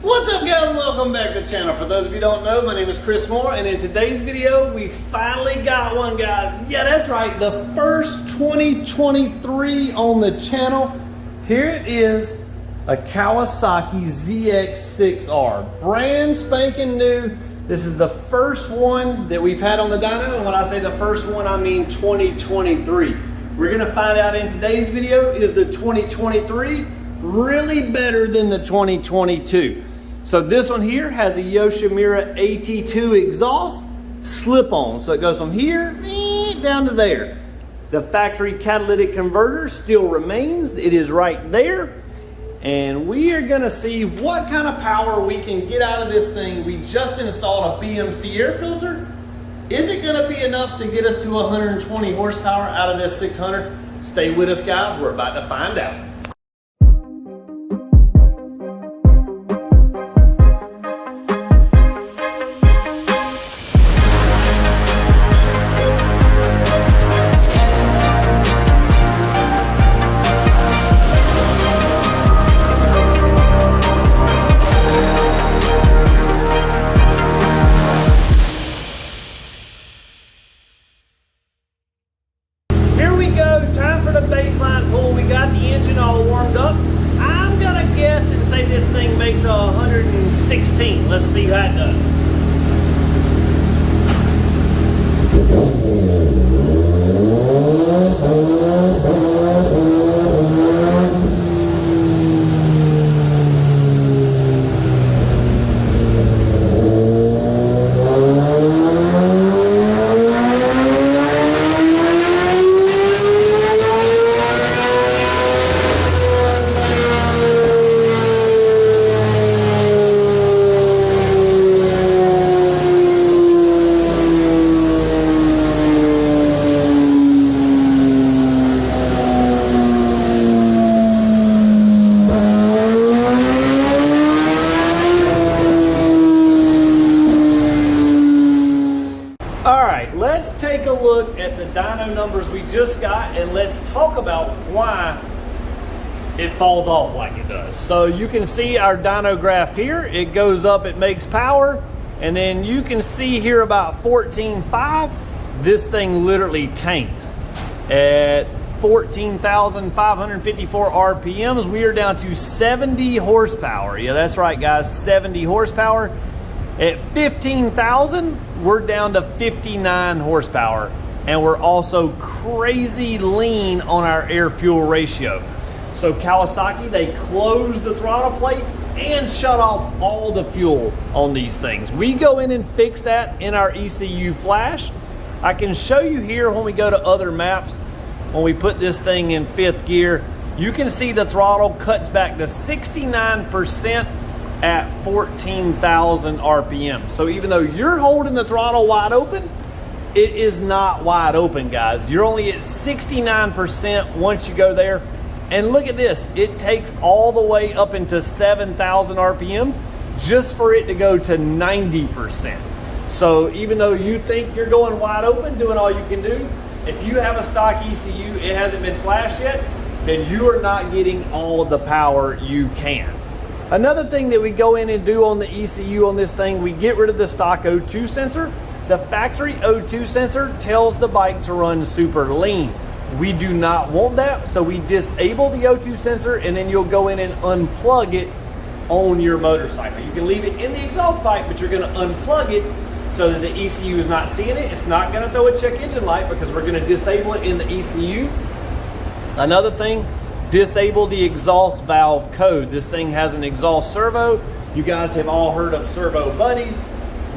What's up guys, welcome back to the channel. For those of you who don't know, my name is Chris Moore, and in today's video we finally got one, guys. Yeah, that's right, the first 2023 on the channel. Here it is, a Kawasaki ZX6R, brand spanking new. This is the first one that we've had on the dyno, and when I say the first one, I mean 2023. We're gonna find out in today's video, is the 2023 really better than the 2022? So this one here has a Yoshimura AT2 exhaust slip-on. So it goes from here down to there. The factory catalytic converter still remains. It is right there. And we are gonna see what kind of power we can get out of this thing. We just installed a BMC air filter. Is it gonna be enough to get us to 120 horsepower out of this 600? Stay with us guys, we're about to find out. Baseline pull. We got the engine all warmed up. I'm gonna guess and say this thing makes 116. Let's see how it does. Let's take a look at the dyno numbers we just got, and let's talk about why it falls off like it does. So you can see our dyno graph here. It goes up, it makes power, and then you can see here about 14.5, this thing literally tanks. At 14,554 RPMs, we are down to 70 horsepower. Yeah, that's right guys, 70 horsepower. At 15,000, we're down to 59 horsepower, and we're also crazy lean on our air-fuel ratio. So Kawasaki, they closed the throttle plates and shut off all the fuel on these things. We go in and fix that in our ECU Flashed. I can show you here when we go to other maps, when we put this thing in 5th gear, you can see the throttle cuts back to 69% at 14,000 RPM. So even though you're holding the throttle wide open, it is not wide open, guys. You're only at 69% once you go there. And look at this, it takes all the way up into 7,000 RPM just for it to go to 90%. So even though you think you're going wide open, doing all you can do, if you have a stock ECU, it hasn't been flashed yet, then you are not getting all of the power you can. Another thing that we go in and do on the ECU on this thing, we get rid of the stock O2 sensor. The factory O2 sensor tells the bike to run super lean. We do not want that, so we disable the O2 sensor, and then you'll go in and unplug it on your motorcycle. You can leave it in the exhaust pipe, but you're gonna unplug it so that the ECU is not seeing it. It's not gonna throw a check engine light because we're gonna disable it in the ECU. Another thing, disable the exhaust valve code. This thing has an exhaust servo. You guys have all heard of servo buddies.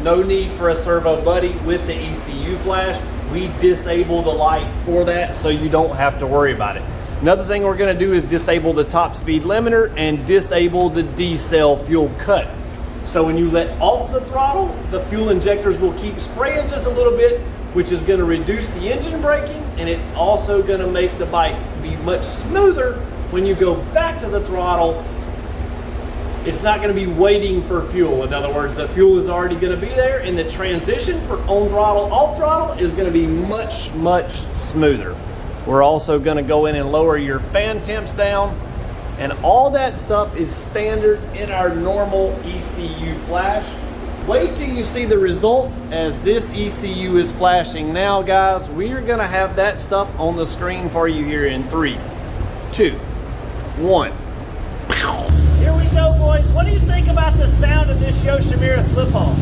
No need for a servo buddy with the ECU Flash. We disable the light for that so you don't have to worry about it. Another thing we're gonna do is disable the top speed limiter and disable the D-cell fuel cut. So when you let off the throttle, the fuel injectors will keep spraying just a little bit, which is gonna reduce the engine braking, and it's also gonna make the bike be much smoother when you go back to the throttle. It's not gonna be waiting for fuel. In other words, the fuel is already gonna be there, and the transition for on throttle, off throttle is gonna be much, much smoother. We're also gonna go in and lower your fan temps down. And all that stuff is standard in our normal ECU flash. Wait till you see the results as this ECU is flashing now, guys. We are gonna have that stuff on the screen for you here in 3, 2, 1. Here we go, boys. What do you think about the sound of this Yoshimura slip-on?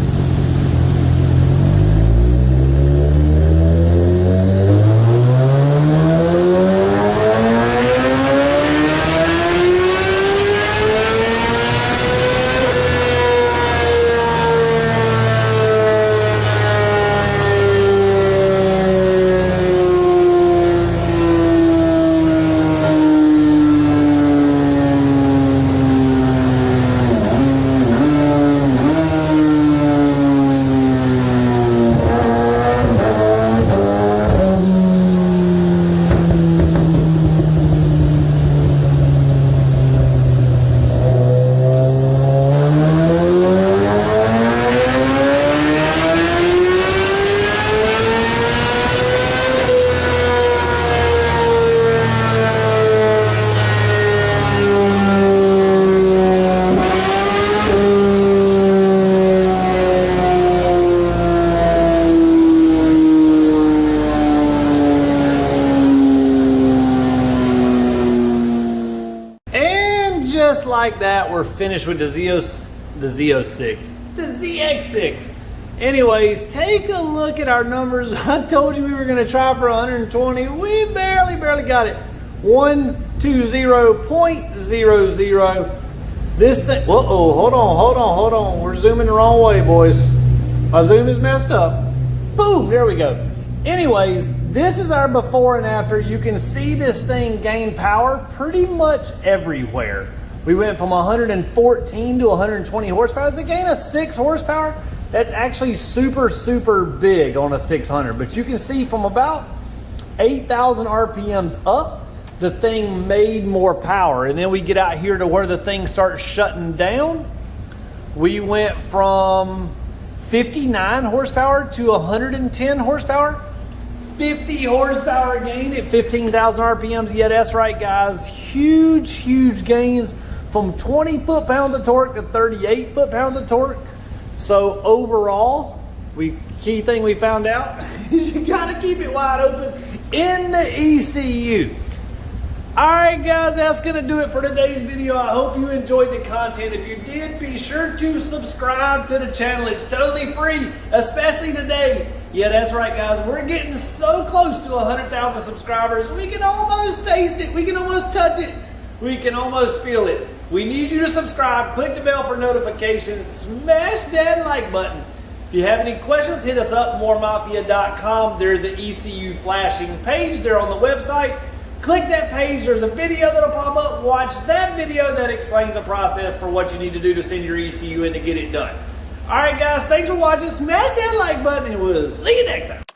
Just like that, we're finished with the ZX6. Anyways, take a look at our numbers. I told you we were going to try for 120. We barely got it. 120.00. This thing, whoa, hold on. We're zooming the wrong way, boys. My zoom is messed up. Boom, there we go. Anyways, this is our before and after. You can see this thing gain power pretty much everywhere. We went from 114 to 120 horsepower. It's a gain of 6 horsepower. That's actually super big on a 600. But you can see from about 8,000 RPMs up, the thing made more power. And then we get out here to where the thing starts shutting down. We went from 59 horsepower to 110 horsepower. 50 horsepower gain at 15,000 RPMs. Yeah, that's right, guys. Huge gains from 20 foot-pounds of torque to 38 foot-pounds of torque. So overall, key thing we found out is you gotta keep it wide open in the ECU. All right, guys, that's gonna do it for today's video. I hope you enjoyed the content. If you did, be sure to subscribe to the channel. It's totally free, especially today. Yeah, that's right, guys. We're getting so close to 100,000 subscribers. We can almost taste it. We can almost touch it. We can almost feel it. We need you to subscribe. Click the bell for notifications. Smash that like button. If you have any questions, hit us up, moremafia.com. There's an ECU flashing page there on the website. Click that page. There's a video that'll pop up. Watch that video that explains the process for what you need to do to send your ECU in to get it done. All right, guys, thanks for watching. Smash that like button, and we'll see you next time.